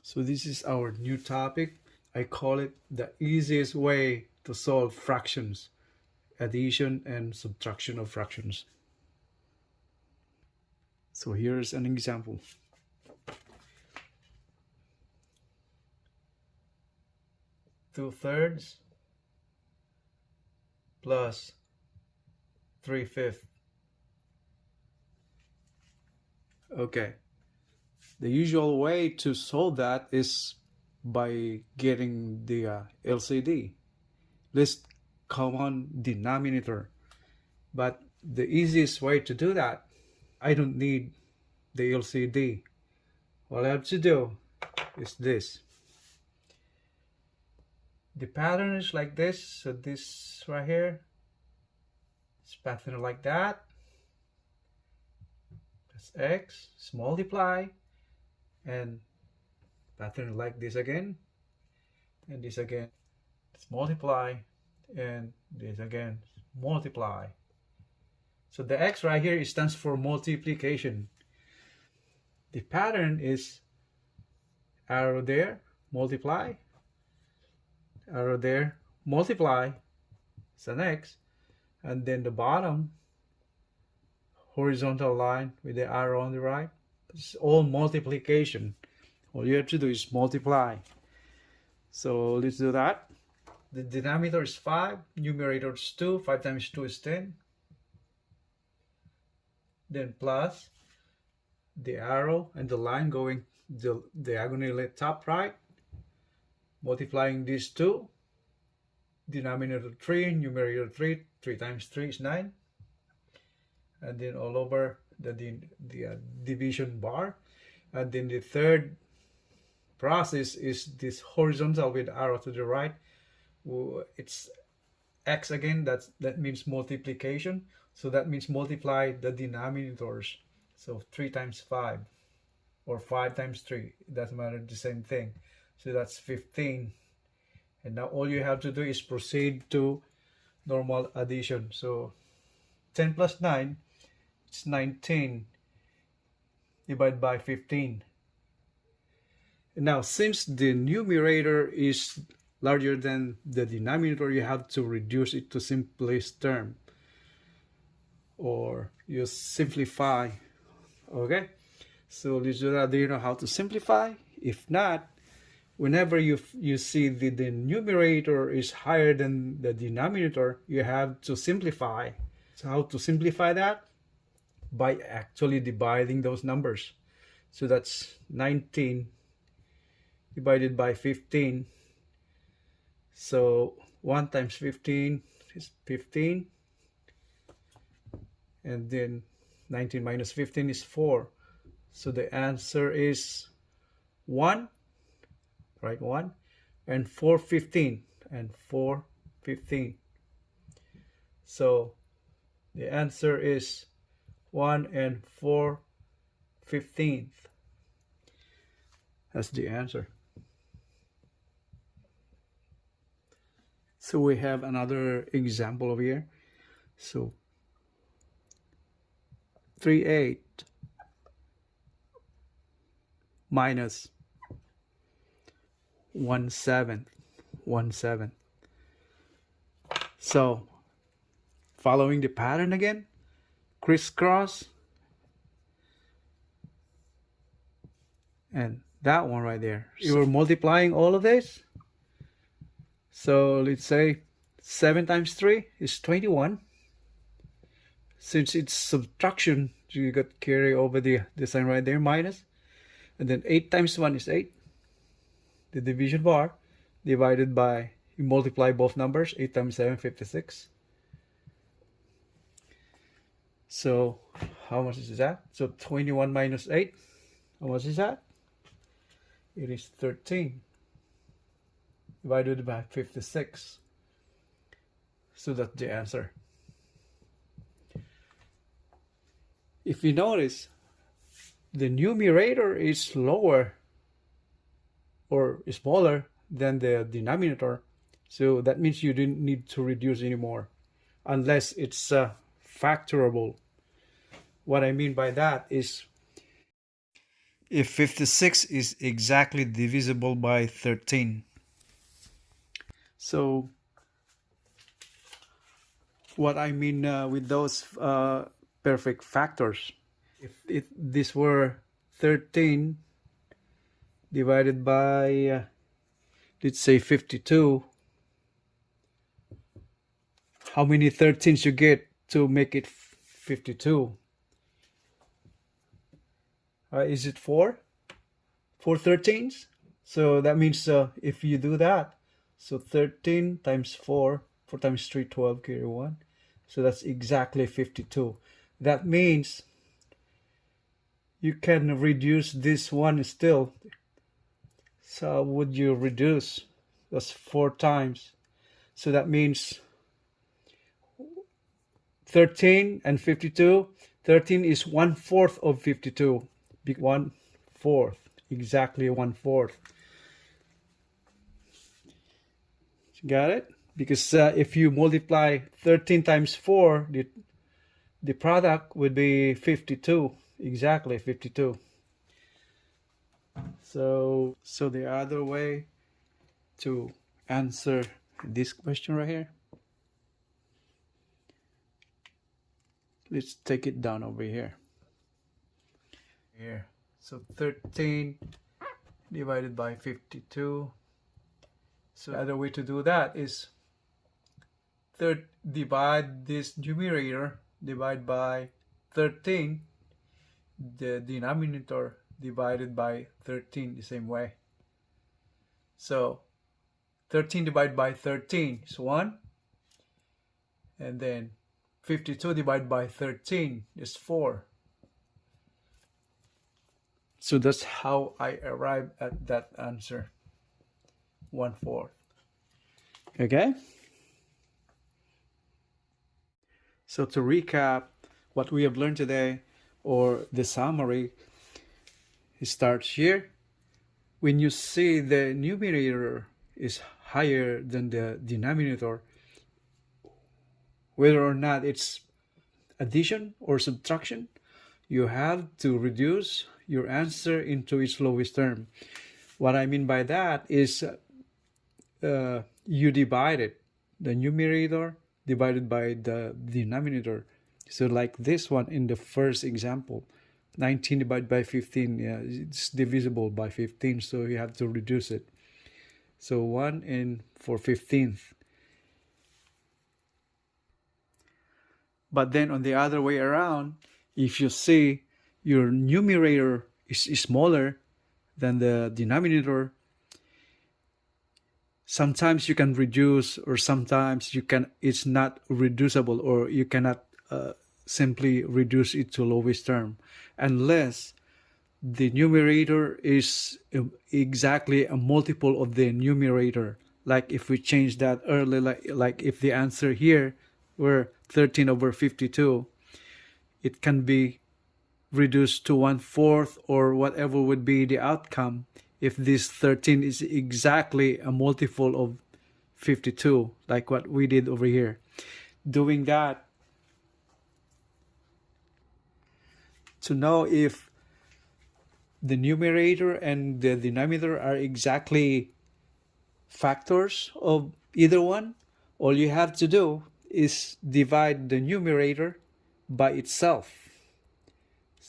So this is our new topic. I call it the easiest way to solve fractions, addition and subtraction of fractions. So here's an example. Two-thirds plus 3/5. Okay. The usual way to solve that is by getting the LCD, least common denominator. But the easiest way to do that, I don't need the LCD. All I have to do is this. The pattern is like this. So this right here, it's pattern like that. That's x, it's multiply, and pattern like this again, and this again, it's multiply, and this again, multiply. So the x right here stands for multiplication. The pattern is arrow there, multiply, arrow there, multiply, it's an x, and then the bottom horizontal line with the arrow on the right, it's all multiplication. All you have to do is multiply. So let's do that. The denominator is 5, numerator is 2, 5 times 2 is 10. Then plus the arrow and the line going diagonally top right, multiplying these two, denominator 3, numerator 3, 3 times 3 is 9. And then all over the division bar. And then the third process is this horizontal with arrow to the right. It's x again, that means multiplication. So that means multiply the denominators. So 3 times 5 or 5 times 3, it doesn't matter, the same thing. So that's 15. And now all you have to do is proceed to normal addition. So 10 plus 9, it's 19 divided by 15. Now, since the numerator is larger than the denominator, you have to reduce it to simplest term, or you simplify. Okay, so let's do that. Do you know how to simplify? If not, whenever you see the numerator is higher than the denominator, you have to simplify. So how to simplify that? By actually dividing those numbers. So that's 19 divided by 15. So 1 times 15 is 15. And then 19 minus 15 is 4. So the answer is 1, right? 1 and 4 15 and 4 15. So the answer is 1 and 4 15th. That's the answer. So we have another example over here. So 3/8 minus 1/7. So following the pattern again, crisscross, and that one right there. You were multiplying all of this. So let's say 7 times 3 is 21. Since it's subtraction, you got carry over the sign right there, minus. And then 8 times 1 is 8. The division bar divided by, you multiply both numbers, 8 times 7, 56. So how much is that? So 21 minus 8, how much is that? It is 13 divided by 56. So that's the answer. If you notice, the numerator is lower or smaller than the denominator. So that means you didn't need to reduce anymore unless it's factorable. What I mean by that is, if 56 is exactly divisible by 13. So what I mean with those perfect factors, if this were 13 divided by let's say 52, how many 13s you get to make it 52? Is it 4? 4 13s? So that means if you do that, so 13 times 4, 4 times 3, 12, carry 1. So that's exactly 52. That means you can reduce this one still. So would you reduce? That's 4 times. So that means 13 and 52. 13 is 1/4 of 52. 1/4. Exactly 1/4. Got it? Because if you multiply 13 times 4, the product would be 52. Exactly 52. So the other way to answer this question right here, let's take it down over here. Here. So 13 divided by 52. So the other way to do that is divide this numerator, divide by 13, the denominator divided by 13 the same way. So 13 divided by 13 is 1, and then 52 divided by 13 is 4. So that's how I arrive at that answer, 1/4. Okay? So to recap what we have learned today, or the summary, it starts here. When you see the numerator is higher than the denominator, whether or not it's addition or subtraction, you have to reduce your answer into its lowest term. What I mean by that is you divide it, the numerator divided by the denominator. So like this one in the first example, 19 divided by 15, yeah, it's divisible by 15, so you have to reduce it. So 1 and for 15th. But then on the other way around, if you see your numerator is smaller than the denominator, sometimes you can reduce, or sometimes it's not reducible, or you cannot simply reduce it to lowest term unless the numerator is exactly a multiple of the numerator. Like if we change that earlier, like if the answer here were 13 over 52, it can be reduced to 1/4 or whatever would be the outcome if this 13 is exactly a multiple of 52, like what we did over here. Doing that, to know if the numerator and the denominator are exactly factors of either one, all you have to do is divide the numerator by itself.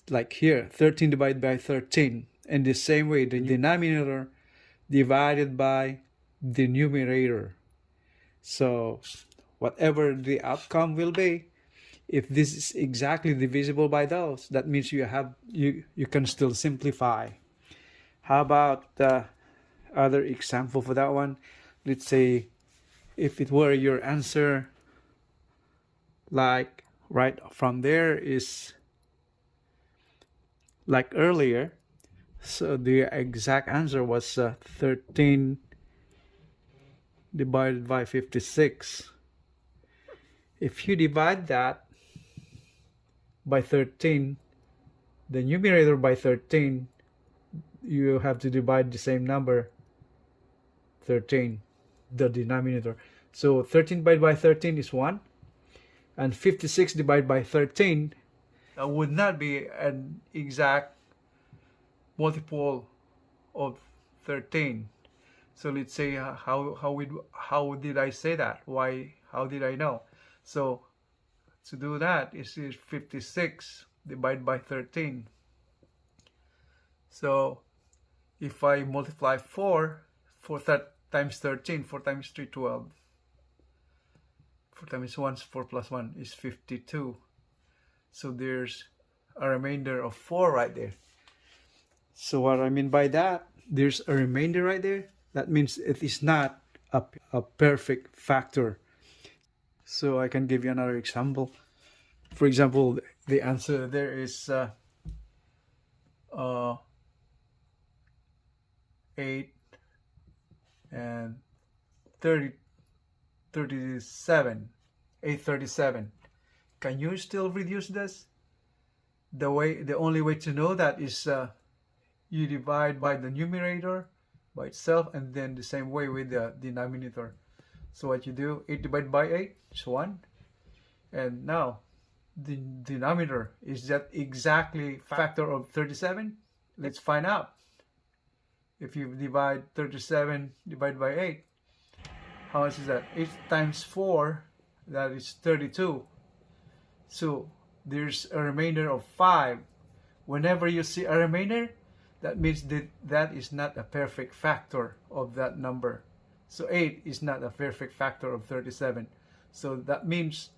Like here, 13 divided by 13. And the same way, the denominator divided by the numerator. So whatever the outcome will be, if this is exactly divisible by those, that means you can still simplify. How about the other example for that one? Let's say if it were your answer, like right from there is like earlier. So the exact answer was 13 divided by 56. If you divide that by 13, the numerator by 13, you have to divide the same number, 13, the denominator. So 13 divided by 13 is 1, and 56 divided by 13 would not be an exact multiple of 13. So let's say how did I say that? How did I know? So to do that is 56 divided by 13. So if I multiply 4 times 13, 4 times 3, 12. 4 times 1 is 4 plus 1 is 52. So there's a remainder of 4 right there. So what I mean by that, there's a remainder right there. That means it is not a perfect factor. So I can give you another example. For example, the answer there is 8 and 37. 837. Can you still reduce this? The only way to know that is you divide by the numerator by itself, and then the same way with the denominator. So what you do, 8 divided by 8 is 1. And now the denominator, is that exactly factor of 37? Let's find out. If you divide 37 divided by 8, how much is that? 8 times 4, that is 32. So there's a remainder of 5. Whenever you see a remainder, that means that that is not a perfect factor of that number. So 8 is not a perfect factor of 37. So that means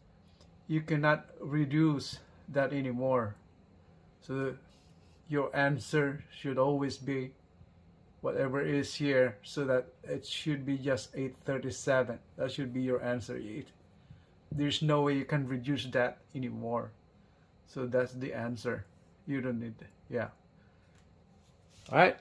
you cannot reduce that anymore. So your answer should always be whatever is here, so that it should be just 837. That should be your answer. There's no way you can reduce that anymore. So that's the answer. You don't need it. Yeah. All right.